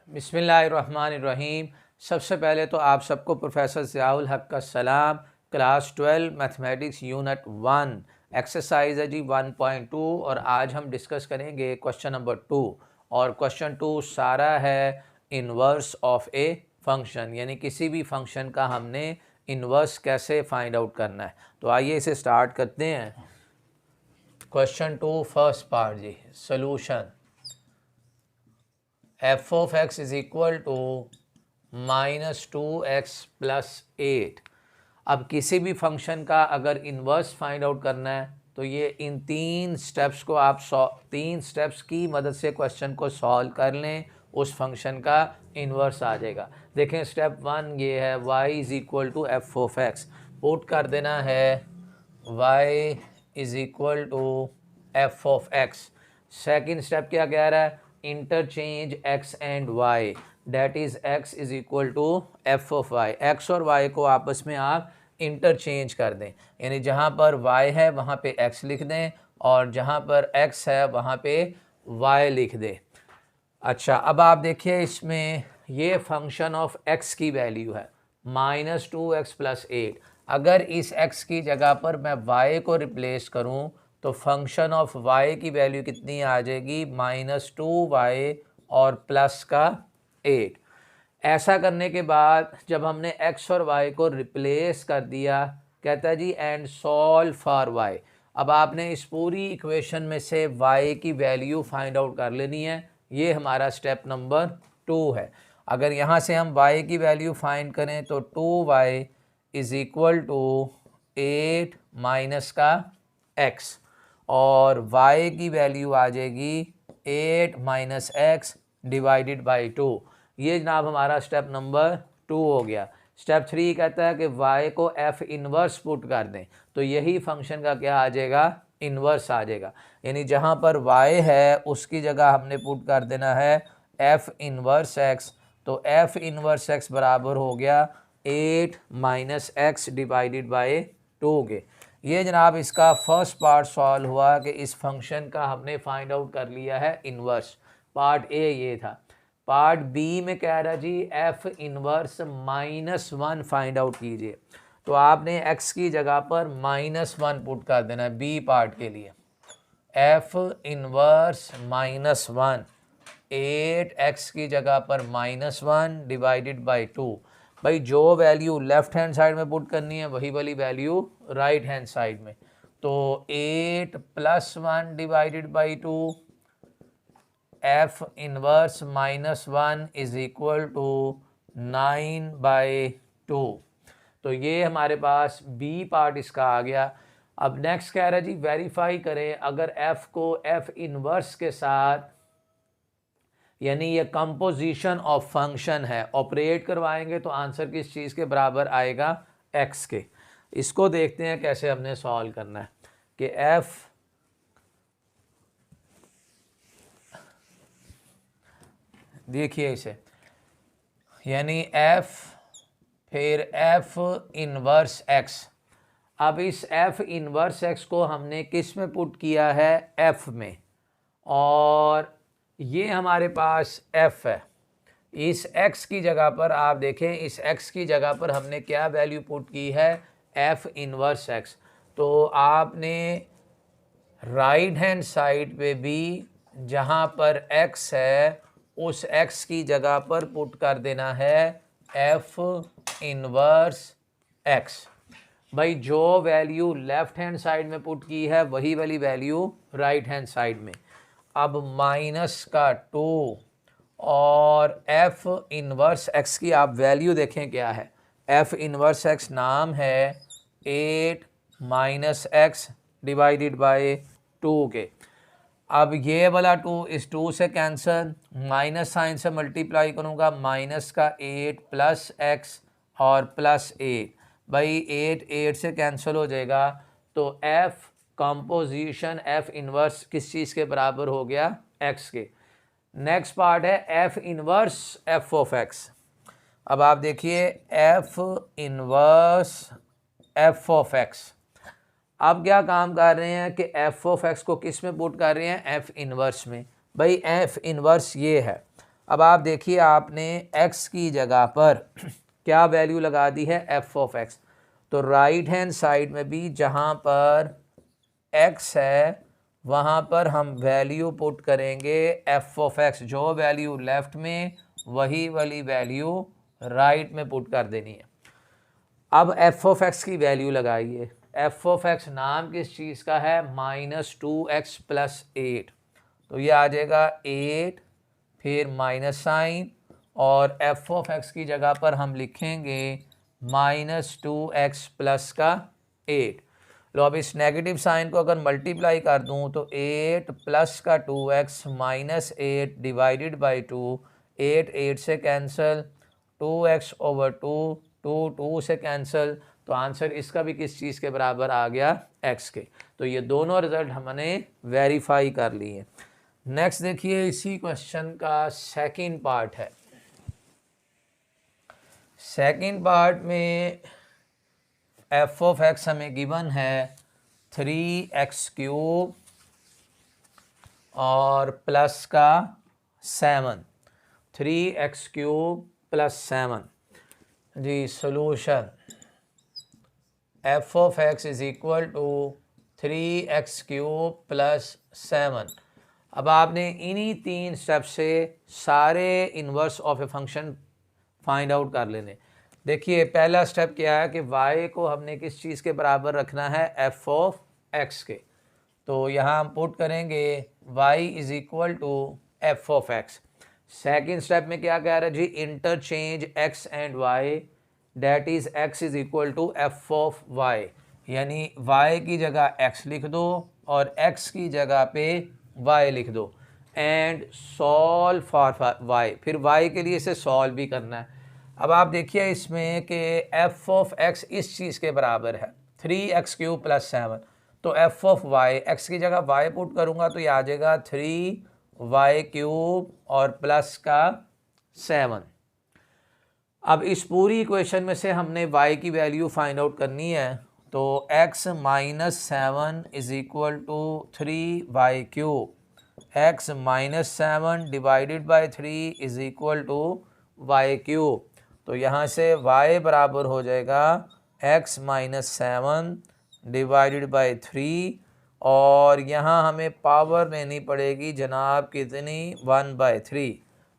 बिस्मिल्लाहिर्रहमानिर्रहीम। सबसे पहले तो आप सबको प्रोफेसर ज़ियाउल हक का सलाम। क्लास 12 मैथमेटिक्स यूनिट 1 एक्सरसाइज है जी 1.2 और आज हम डिस्कस करेंगे क्वेश्चन नंबर 2। और क्वेश्चन 2 सारा है इन्वर्स ऑफ ए फंक्शन, यानी किसी भी फंक्शन का हमने इन्वर्स कैसे फाइंड आउट करना है। तो आइए इसे स्टार्ट करते हैं। क्वेश्चन 2 फर्स्ट पार्ट जी, solution F of X is equal to -2x + 8। अब किसी भी फंक्शन का अगर इन्वर्स फाइंड आउट करना है तो ये इन तीन स्टेप्स को आप तीन स्टेप्स की मदद से क्वेश्चन को सॉल्व कर लें, उस फंक्शन का इन्वर्स आ जाएगा। देखें स्टेप 1 ये है y is equal to F of X. Put कर देना है y is equal to F of x. Second step क्या कह रहा है, interchange x and y, that is x is equal to F of y। x और y को आपस में आप इंटरचेंज कर दें, यानी जहाँ पर y है वहाँ पे x लिख दें और जहाँ पर x है वहाँ पे y लिख दें। अच्छा, अब आप देखिए इसमें ये फंक्शन ऑफ x की वैल्यू है -2x + 8। अगर इस x की जगह पर मैं y को रिप्लेस करूं तो फंक्शन ऑफ y की वैल्यू कितनी आ जाएगी, -2y और प्लस का 8। ऐसा करने के बाद जब हमने x और y को रिप्लेस कर दिया, कहता है जी एंड सॉल्व फॉर y। अब आपने इस पूरी इक्वेशन में से y की वैल्यू फाइंड आउट कर लेनी है। ये हमारा स्टेप नंबर 2 है। अगर यहाँ से हम y की वैल्यू फाइंड करें तो 2y is equal to 8 minus का x और y की वैल्यू आ जाएगी 8 माइनस x डिवाइडेड बाई 2। ये जनाब हमारा स्टेप नंबर 2 हो गया। स्टेप 3 कहता है कि y को f इन्वर्स पुट कर दें, तो यही फंक्शन का क्या आ जाएगा, इन्वर्स आ जाएगा। यानी जहाँ पर y है उसकी जगह हमने पुट कर देना है f इन्वर्स x। तो f इन्वर्स x बराबर हो गया 8 माइनस x डिवाइडेड बाई 2 के। ये जनाब इसका फर्स्ट पार्ट सॉल्व हुआ कि इस फंक्शन का हमने फाइंड आउट कर लिया है इन्वर्स। पार्ट ए ये था। पार्ट बी में कह रहा जी f इन्वर्स -1 फाइंड आउट कीजिए। तो आपने x की जगह पर -1 पुट कर देना है बी पार्ट के लिए। f इन्वर्स -1, 8x की जगह पर -1 डिवाइडेड बाई 2। भाई जो वैल्यू लेफ्ट हैंड साइड में पुट करनी है वही वाली वैल्यू राइट हैंड साइड में। तो 8 + 1 divided by 2, f inverse -1 is equal to 9/2। तो ये हमारे पास बी पार्ट इसका आ गया। अब नेक्स्ट कह रहा है जी वेरीफाई करें अगर f को f इन्वर्स के साथ, यानी ये कंपोजिशन ऑफ फंक्शन है, ऑपरेट करवाएंगे तो आंसर किस चीज़ के बराबर आएगा, x के। इसको देखते हैं कैसे हमने सॉल्व करना है कि f देखिए इसे, यानी f फिर f इन्वर्स x। अब इस f इन्वर्स x को हमने किस में पुट किया है, f में, और ये हमारे पास f है। इस x की जगह पर आप देखें, इस x की जगह पर हमने क्या वैल्यू पुट की है, f इन्वर्स x। तो आपने राइट हैंड साइड पे भी जहाँ पर x है उस x की जगह पर पुट कर देना है f इन्वर्स x। भाई जो वैल्यू लेफ्ट हैंड साइड में पुट की है वही वाली वैल्यू राइट हैंड साइड में। अब माइनस का 2 और f इन्वर्स x की आप वैल्यू देखें क्या है। f इन्वर्स x नाम है 8 माइनस x डिवाइडेड बाई 2 के। अब ये वाला 2 इस 2 से कैंसिल, माइनस साइन से मल्टीप्लाई करूँगा, माइनस का 8 प्लस x और प्लस 8। भाई 8 से कैंसिल हो जाएगा, तो f कंपोजिशन f इन्वर्स किस चीज़ के बराबर हो गया, x के। नेक्स्ट पार्ट है f inverse f of x। अब आप देखिए f inverse f of x। अब क्या काम कर रहे हैं कि f ऑफ x को किस में पुट कर रहे हैं, f इन्वर्स में। भाई f इन्वर्स ये है, अब आप देखिए आपने x की जगह पर क्या वैल्यू लगा दी है, एफ ऑफ एक्स। तो राइट हैंड साइड में भी जहाँ पर x है वहाँ पर हम वैल्यू पुट करेंगे एफ ऑफ एक्स। जो वैल्यू लेफ्ट में वही वाली वैल्यू राइट में पुट कर देनी है। अब एफ ऑफ एक्स की वैल्यू लगाइए। एफ ऑफ एक्स नाम किस चीज़ का है, -2x + 8। तो ये आ जाएगा 8 फिर माइनस साइन और एफ ऑफ एक्स की जगह पर हम लिखेंगे -2x + 8। लो अब इस नेगेटिव साइन को अगर मल्टीप्लाई कर दूं तो 8 + 2x -8 डिवाइडेड बाई 2, 8 8 से कैंसिल, 2x/2, 2 से कैंसिल। तो आंसर इसका भी किस चीज़ के बराबर आ गया, x के। तो ये दोनों रिजल्ट हमने वेरीफाई कर लिए। नेक्स्ट देखिए इसी क्वेश्चन का सेकंड पार्ट है। सेकंड पार्ट में एफ ऑफ एक्स हमें गिवन है 3x³ और प्लस का 7, 3x³ + 7। जी solution F of X is equal to 3x³ + 7। अब आपने इन्हीं 3 स्टेप से सारे inverse of a function find out कर लेने। देखिए पहला स्टेप क्या है कि y को हमने किस चीज़ के बराबर रखना है, एफ ऑफ एक्स के। तो यहाँ हम पुट करेंगे y is equal to F of x. Second step में क्या कह रहा है जी, interchange x and y, that is x is equal to F of y। यानी y की जगह x लिख दो और x की जगह पे y लिख दो एंड सॉल्व फॉर y। फिर y के लिए इसे सॉल्व भी करना है। अब आप देखिए इसमें कि एफ ऑफ एक्स इस चीज़ के बराबर है 3x³ + 7। तो एफ ऑफ वाई, एक्स की जगह y पुट करूँगा तो ये आ जाएगा 3y³ और प्लस का 7। अब इस पूरी इक्वेशन में से हमने y की वैल्यू फाइंड आउट करनी है। तो x - 7 is equal to 3y³। x - 7 divided by 3 is equal to y³। तो यहाँ से y बराबर हो जाएगा x - 7 डिवाइडेड बाई 3 और यहाँ हमें पावर लेनी पड़ेगी जनाब कितनी, 1/3,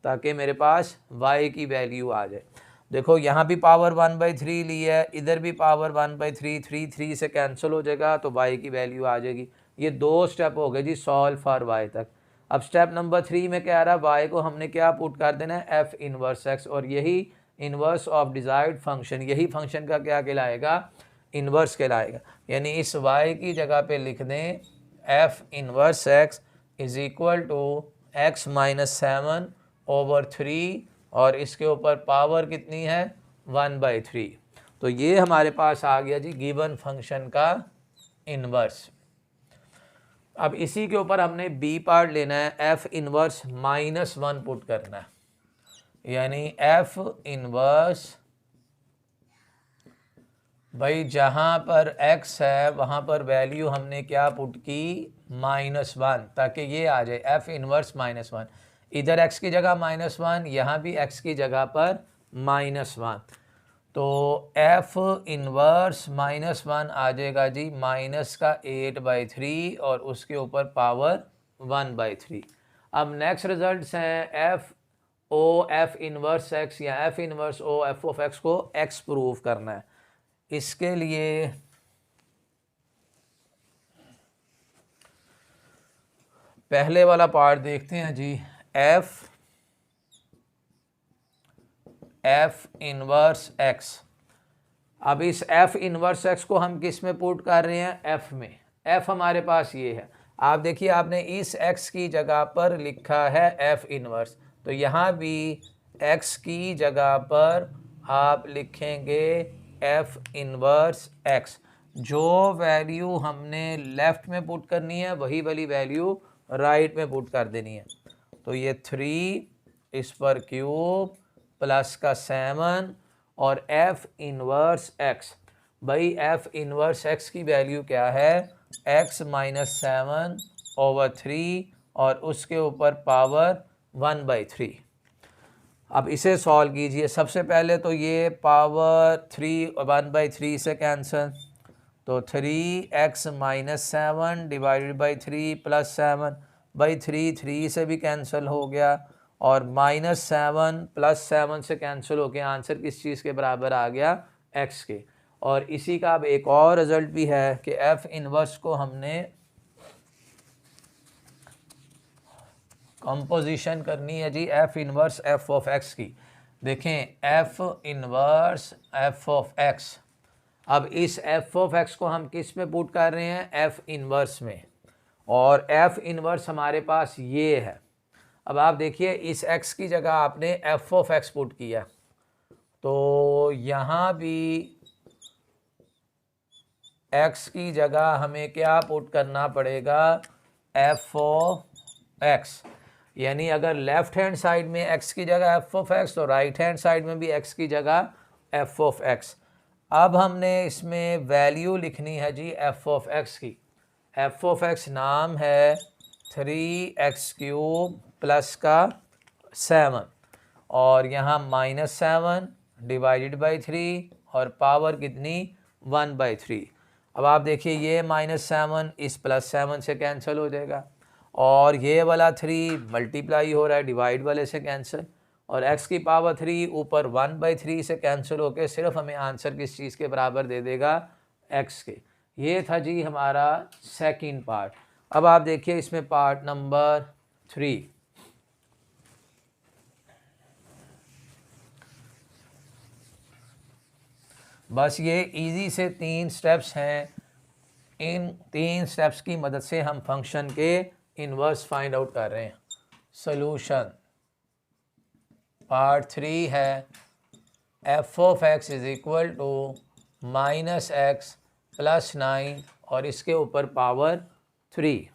ताकि मेरे पास y की वैल्यू आ जाए। देखो यहाँ भी पावर 1/3 ली है, इधर भी पावर 1/3, 3 से कैंसिल हो जाएगा तो y की वैल्यू आ जाएगी। ये 2 स्टेप हो गए जी सॉल्व फॉर y तक। अब स्टेप नंबर 3 में क्या आ रहा है, y को हमने क्या पुट कर देना है, एफ इनवर्स एक्स। और यही इन्वर्स ऑफ डिजायर्ड फंक्शन, यही फंक्शन का क्या कहलाएगा, इन्वर्स कहलाएगा। यानी इस y की जगह पे लिख दें F inverse X is equal to x - 7/3 और इसके ऊपर पावर कितनी है, 1/3। तो ये हमारे पास आ गया जी गिवन फंक्शन का इन्वर्स। अब इसी के ऊपर हमने बी पार्ट लेना है, एफ इनवर्स -1 पुट करना है। यानी एफ इनवर्स, भाई जहाँ पर x है वहाँ पर वैल्यू हमने क्या पुट की, -1, ताकि ये आ जाए एफ इनवर्स -1। इधर x की जगह -1, यहाँ भी x की जगह पर -1। तो एफ इनवर्स -1 आ जाएगा जी -8/3 और उसके ऊपर पावर 1/3। अब नेक्स्ट रिजल्ट्स हैं f o f inverse x या f inverse o f of x को x प्रूव करना है। इसके लिए पहले वाला पार्ट देखते हैं जी, एफ इनवर्स एक्स। अब इस एफ इनवर्स एक्स को हम किस में पुट कर रहे हैं, एफ में। एफ हमारे पास ये है, आप देखिए आपने इस एक्स की जगह पर लिखा है एफ इनवर्स, तो यहाँ भी एक्स की जगह पर आप लिखेंगे एफ इनवर्स एक्स। जो वैल्यू हमने लेफ्ट में पुट करनी है वही वाली वैल्यू राइट में पुट कर देनी है। तो ये 3 इस पर क्यूब प्लस का 7 और एफ इनवर्स एक्स। भाई एफ इनवर्स एक्स की वैल्यू क्या है, x - 7/3 और उसके ऊपर पावर 1/3। अब इसे सॉल्व कीजिए। सबसे पहले तो ये पावर 3 1/3 से कैंसिल, तो 3x - 7 डिवाइडेड बाई 3 + 7/3 3 से भी कैंसिल हो गया, और -7 + 7 से कैंसिल होके आंसर किस चीज़ के बराबर आ गया, x के। और इसी का अब एक और रिजल्ट भी है कि f इनवर्स को हमने कंपोजिशन करनी है जी f inverse f of x की। देखें f inverse f of x, अब इस f ऑफ x को हम किस में पुट कर रहे हैं, f इनवर्स में, और f इनवर्स हमारे पास ये है। अब आप देखिए इस x की जगह आपने f ऑफ x पुट किया, तो यहाँ भी x की जगह हमें क्या पुट करना पड़ेगा, f ऑफ x। यानी अगर लेफ्ट हैंड साइड में x की जगह f ऑफ x, तो राइट हैंड साइड में भी x की जगह f ऑफ x। अब हमने इसमें वैल्यू लिखनी है जी f ऑफ x की। f ऑफ x नाम है 3x³ प्लस का 7, और यहाँ -7 डिवाइडेड बाई 3, और पावर कितनी 1/3। अब आप देखिए ये -7 इस +7 से कैंसिल हो जाएगा, और ये वाला 3 मल्टीप्लाई हो रहा है डिवाइड वाले से कैंसिल, और x की पावर 3 ऊपर 1/3 से कैंसिल होके सिर्फ हमें आंसर किस चीज़ के बराबर दे देगा, x के। ये था जी हमारा सेकंड पार्ट। अब आप देखिए इसमें पार्ट नंबर 3। बस ये इजी से 3 स्टेप्स हैं, इन 3 स्टेप्स की मदद से हम फंक्शन के इन्वर्स फाइंड आउट कर रहे हैं। सॉल्यूशन पार्ट 3 है f of x is equal to -x + 9 और इसके ऊपर पावर 3।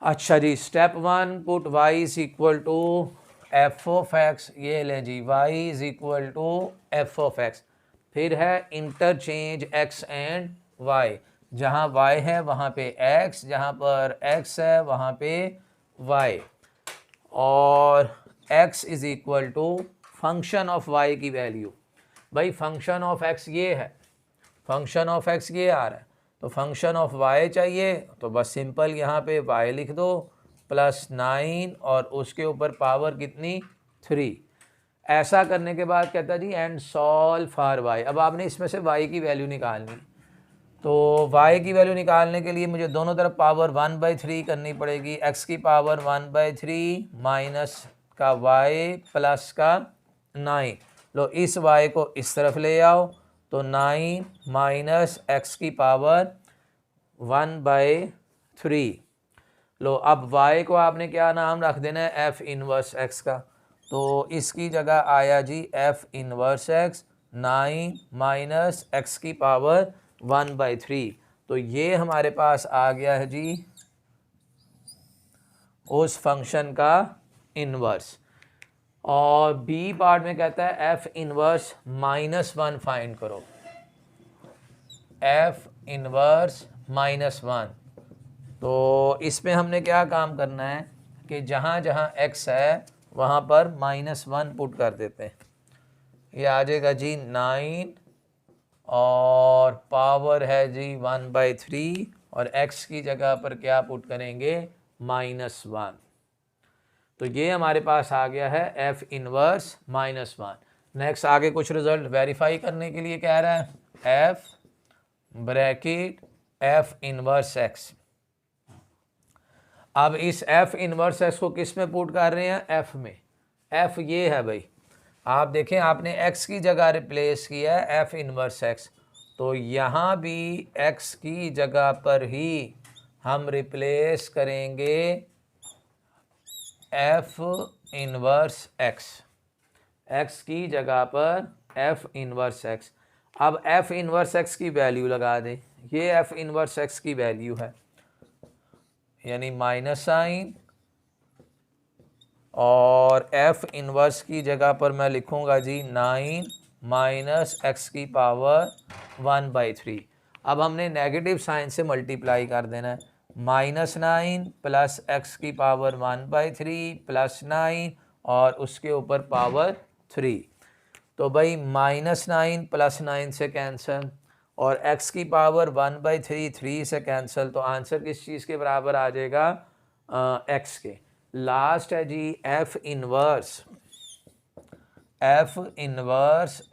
अच्छा जी, step 1 put y is equal to f of x, ये लें जी y is equal to f of x। फिर है इंटरचेंज x एंड y, जहाँ y है वहाँ पे x, जहाँ पर x है वहाँ पे y, और x is equal to function of y की वैल्यू। भाई फंक्शन ऑफ x ये है, फंक्शन ऑफ x ये आ रहा है, तो फंक्शन ऑफ y चाहिए, तो बस सिंपल यहाँ पे y लिख दो +9 और उसके ऊपर पावर कितनी 3। ऐसा करने के बाद कहता है जी एंड सॉल्व फॉर y। अब आपने इसमें से y की वैल्यू निकालनी, तो y की वैल्यू निकालने के लिए मुझे दोनों तरफ पावर 1/3 करनी पड़ेगी। x की पावर 1/3 माइनस का y प्लस का 9। लो इस y को इस तरफ ले आओ, तो 9 माइनस x की पावर 1/3। लो अब y को आपने क्या नाम रख देना है, f इनवर्स x का, तो इसकी जगह आया जी f inverse x 9 minus x की पावर 1/3। तो ये हमारे पास आ गया है जी उस फंक्शन का इनवर्स। और बी पार्ट में कहता है f इनवर्स -1 फाइंड करो, f इनवर्स -1। तो इसमें हमने क्या काम करना है कि जहाँ जहाँ x है वहाँ पर -1 पुट कर देते हैं। ये आ जाएगा जी 9 और पावर है जी 1/3, और x की जगह पर क्या पुट करेंगे, -1। तो ये हमारे पास आ गया है f इनवर्स -1। नेक्स्ट आगे कुछ रिजल्ट वेरीफाई करने के लिए कह रहा है, f bracket f inverse x। अब इस f इनवर्स x को किस में पुट कर रहे हैं, f में। f ये है भाई, आप देखें आपने x की जगह रिप्लेस किया है f इनवर्स x, तो यहाँ भी x की जगह पर ही हम रिप्लेस करेंगे f इनवर्स x, x की जगह पर f इनवर्स x। अब f इनवर्स x की वैल्यू लगा दें, ये f इनवर्स x की वैल्यू है, यानी माइनस साइन, और f इनवर्स की जगह पर मैं लिखूंगा जी 9 माइनस x की पावर 1/3। अब हमने नेगेटिव साइन से मल्टीप्लाई कर देना है, -9 प्लस x की पावर 1/3 + 9 और उसके ऊपर पावर 3। तो भाई -9 +9 से कैंसिल और x की पावर 1/3 3 से कैंसिल। तो आंसर किस चीज़ के बराबर आ जाएगा? x के। लास्ट है जी f inverse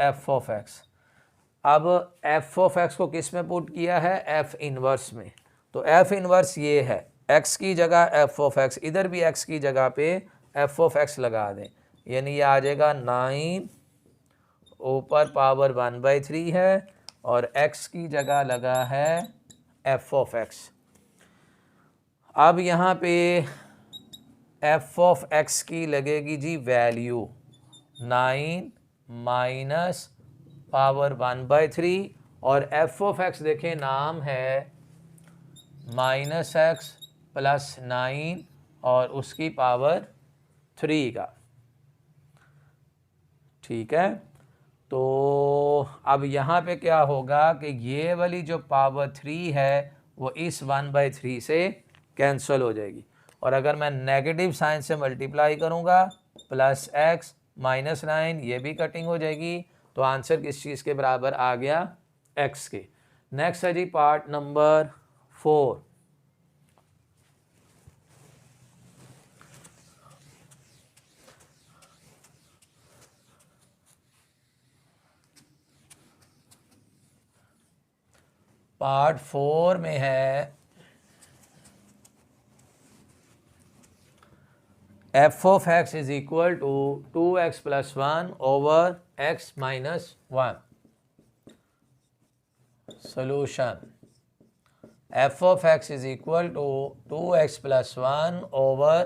f of x। अब f ऑफ x को किस में पुट किया है? f इनवर्स में। तो f इनवर्स ये है, x की जगह f ऑफ x, इधर भी x की जगह पे f ऑफ x लगा दें, यानी ये आ जाएगा 9 ऊपर पावर 1/3 है और x की जगह लगा है f ऑफ x। अब यहाँ पे f ऑफ x की लगेगी जी वैल्यू 9 माइनस पावर 1/3 और f ऑफ x देखें नाम है -x + 9 और उसकी पावर 3 का। ठीक है, तो अब यहाँ पे क्या होगा कि ये वाली जो पावर 3 है वो इस 1/3 से कैंसिल हो जाएगी और अगर मैं नेगेटिव साइन से मल्टीप्लाई करूँगा +x -9 ये भी कटिंग हो जाएगी। तो आंसर किस चीज़ के बराबर आ गया? x के। नेक्स्ट है जी पार्ट नंबर 4। पार्ट 4 में है f of x is equal to 2x + 1 over x - 1। Solution f of x is equal to 2x + 1 over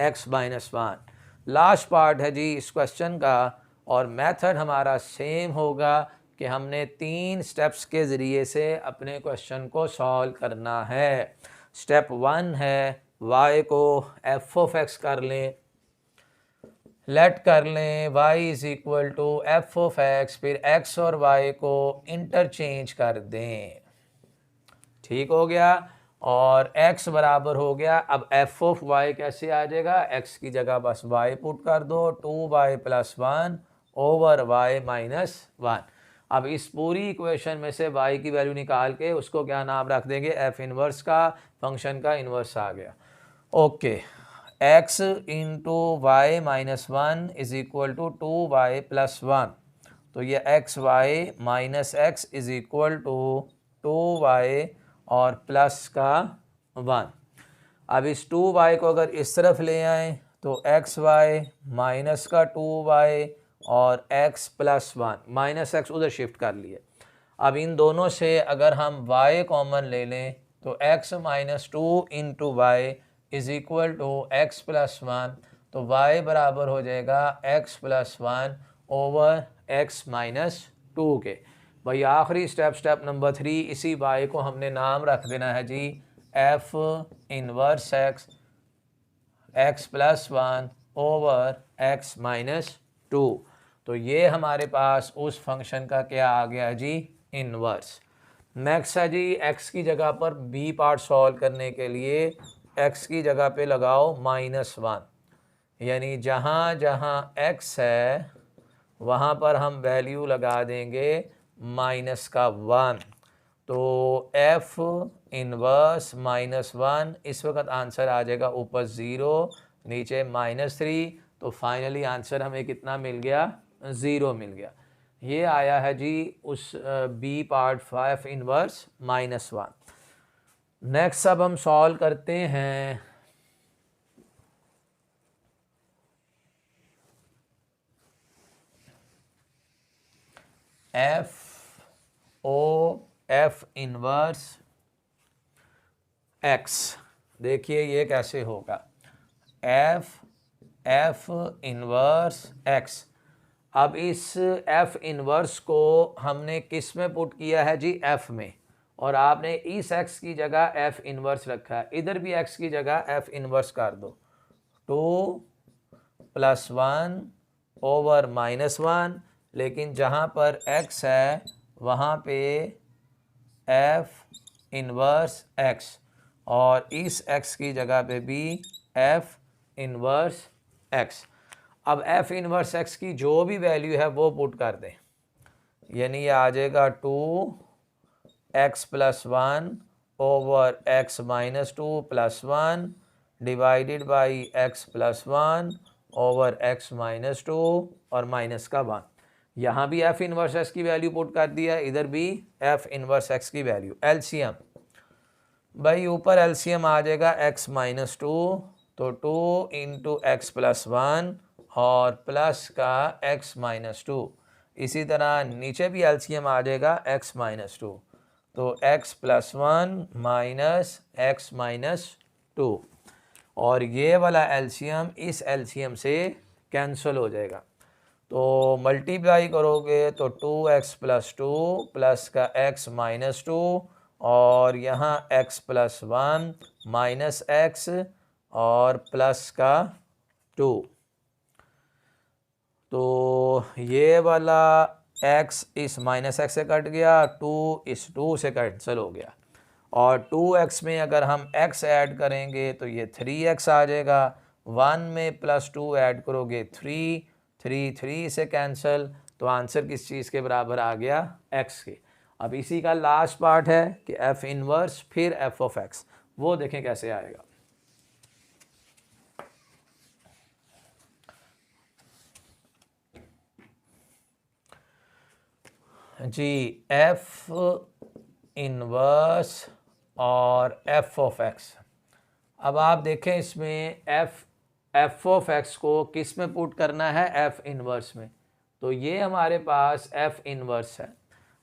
x - 1। Last part है जी इस क्वेश्चन का और मेथड हमारा सेम होगा कि हमने 3 स्टेप्स के ज़रिए से अपने क्वेश्चन को सॉल्व करना है। स्टेप 1 है y को f ऑफ x कर लें, लेट कर लें y is equal to f of x, फिर x और y को इंटरचेंज कर दें। ठीक हो गया, और x बराबर हो गया, अब f ऑफ y कैसे आ जाएगा? x की जगह बस y पुट कर दो, 2y + 1 ओवर y - 1। अब इस पूरी इक्वेशन में से y की वैल्यू निकाल के उसको क्या नाम रख देंगे? f इनवर्स का, फंक्शन का इनवर्स आ गया। Okay, x into y - 1 is equal to 2y + 1। तो ये xy - x is equal to 2y और प्लस का 1। अब इस 2y को अगर इस तरफ ले आए तो xy माइनस का 2y और x + 1 -x उधर शिफ्ट कर लिए। अब इन दोनों से अगर हम y कॉमन ले लें तो x - 2 into y is equal to x + 1। तो y बराबर हो जाएगा x + 1 ओवर x - 2 के। भाई आखिरी स्टेप नंबर 3, इसी y को हमने नाम रख देना है जी f inverse x + 1 over x - 2। तो ये हमारे पास उस फंक्शन का क्या आ गया जी? इनवर्स। नेक्स्ट है जी x की जगह पर b पार्ट सॉल्व करने के लिए x की जगह पे लगाओ -1, यानी जहाँ जहाँ x है वहाँ पर हम वैल्यू लगा देंगे -1। तो f इनवर्स -1, इस वक्त आंसर आ जाएगा ऊपर 0 नीचे -3। तो फाइनली आंसर हमें कितना मिल गया? 0 मिल गया। ये आया है जी उस b पार्ट 5 इनवर्स -1। नेक्स्ट अब हम सॉल्व करते हैं f इनवर्स x। देखिए ये कैसे होगा, f इनवर्स x। अब इस f इनवर्स को हमने किस में पुट किया है जी? f में, और आपने इस x की जगह f इनवर्स रखा है, इधर भी x की जगह f इनवर्स कर दो। 2 + 1 ओवर -1, लेकिन जहाँ पर x है वहाँ पे f इनवर्स x और इस x की जगह पे भी f इनवर्स x। अब एफ इनवर्स एक्स की जो भी वैल्यू है वो पुट कर दें, यानी ये आ जाएगा 2x plus 1 over x minus 2 plus 1 divided by x plus 1 over x minus 2 और माइनस का 1। यहाँ भी एफ इनवर्स एक्स की वैल्यू पुट कर दिया, इधर भी एफ इनवर्स एक्स की वैल्यू। एलसीएम भाई, ऊपर एलसीएम आ जाएगा x माइनस 2, तो 2 इंटू एक्स प्लस 1 और प्लस का x माइनस 2। इसी तरह नीचे भी एलसीएम आ जाएगा x माइनस 2, तो x plus 1 minus x minus 2, और ये वाला एलसीएम इस एलसीएम से कैंसिल हो जाएगा। तो मल्टीप्लाई करोगे तो 2x प्लस 2 प्लस का x माइनस 2 और यहाँ x प्लस 1 माइनस x और प्लस का 2, तो ये वाला x इस माइनस x से कट गया, 2 इस 2 से कैंसिल हो गया, और 2x में अगर हम x ऐड करेंगे तो ये 3x आ जाएगा। 1 में प्लस 2 ऐड करोगे 3 से कैंसिल, तो आंसर किस चीज़ के बराबर आ गया, x के। अब इसी का लास्ट पार्ट है कि f इनवर्स फिर f ऑफ x, वो देखें कैसे आएगा। जी, f इनवर्स और f ऑफ x। अब आप देखें इसमें f ऑफ x को किस में पुट करना है, f इनवर्स में। तो ये हमारे पास f इनवर्स है,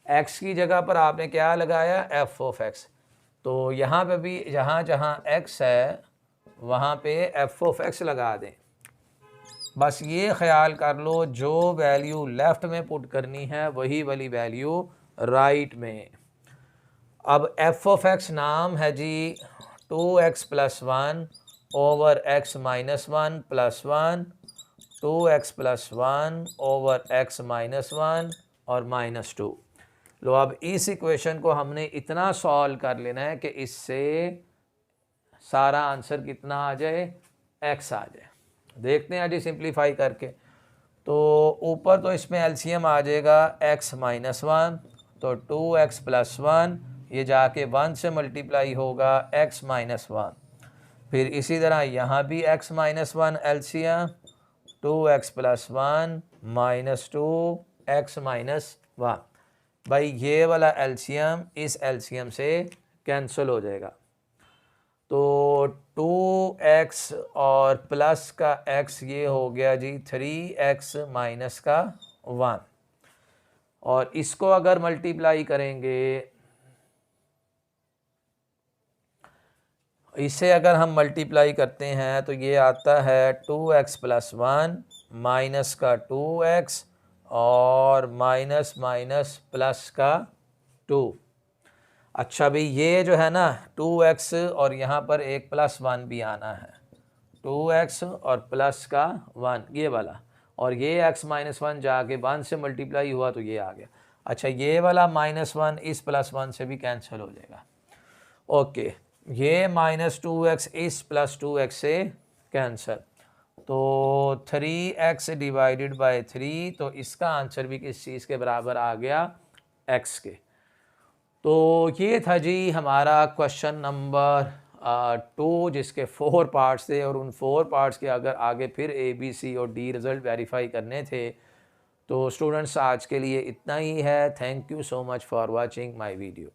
x की जगह पर आपने क्या लगाया, f ऑफ x। तो यहाँ पे भी जहाँ जहाँ x है वहाँ पे f ऑफ x लगा दें। बस ये ख्याल कर लो जो वैल्यू लेफ़्ट में पुट करनी है वही वाली वैल्यू राइट में। अब f ऑफ x नाम है जी 2x plus 1 over x minus 1 plus 1, 2x plus 1 over x minus 1 और माइनस 2। लो, अब इस इक्वेशन को हमने इतना सॉल्व कर लेना है कि इससे सारा आंसर कितना आ जाए, x आ जाए। देखते हैं जी सिंप्लीफाई करके। तो ऊपर तो इसमें एलसीएम आ जाएगा x माइनस 1, तो 2x प्लस 1, ये जाके 1 से मल्टीप्लाई होगा x माइनस 1। फिर इसी तरह यहाँ भी x minus 1 LCM, 2x plus 1 minus 2 x minus 1। भाई ये वाला एलसीएम इस एलसीएम से कैंसिल हो जाएगा, तो 2x और प्लस का x ये हो गया जी 3x माइनस का 1, और इसको अगर मल्टीप्लाई करेंगे, इसे अगर हम मल्टीप्लाई करते हैं तो ये आता है 2x प्लस 1 माइनस का 2x और माइनस माइनस प्लस का 2। अच्छा भाई, ये जो है ना 2x और यहाँ पर एक प्लस 1 भी आना है, 2x और प्लस का 1 ये वाला, और ये x माइनस 1 जाके 1 से मल्टीप्लाई हुआ तो ये आ गया। अच्छा, ये वाला माइनस 1 इस प्लस 1 से भी कैंसिल हो जाएगा। ओके, ये माइनस 2x इस प्लस 2x से कैंसिल, तो 3x डिवाइडेड बाय 3, तो इसका आंसर भी किस चीज़ के बराबर आ गया, x के। तो ये था जी हमारा क्वेश्चन नंबर 2, जिसके 4 पार्ट्स थे, और उन 4 पार्ट्स के अगर आगे फिर A, B, C और D रिज़ल्ट वेरीफाई करने थे। तो स्टूडेंट्स, आज के लिए इतना ही है। Thank you so much for watching my video.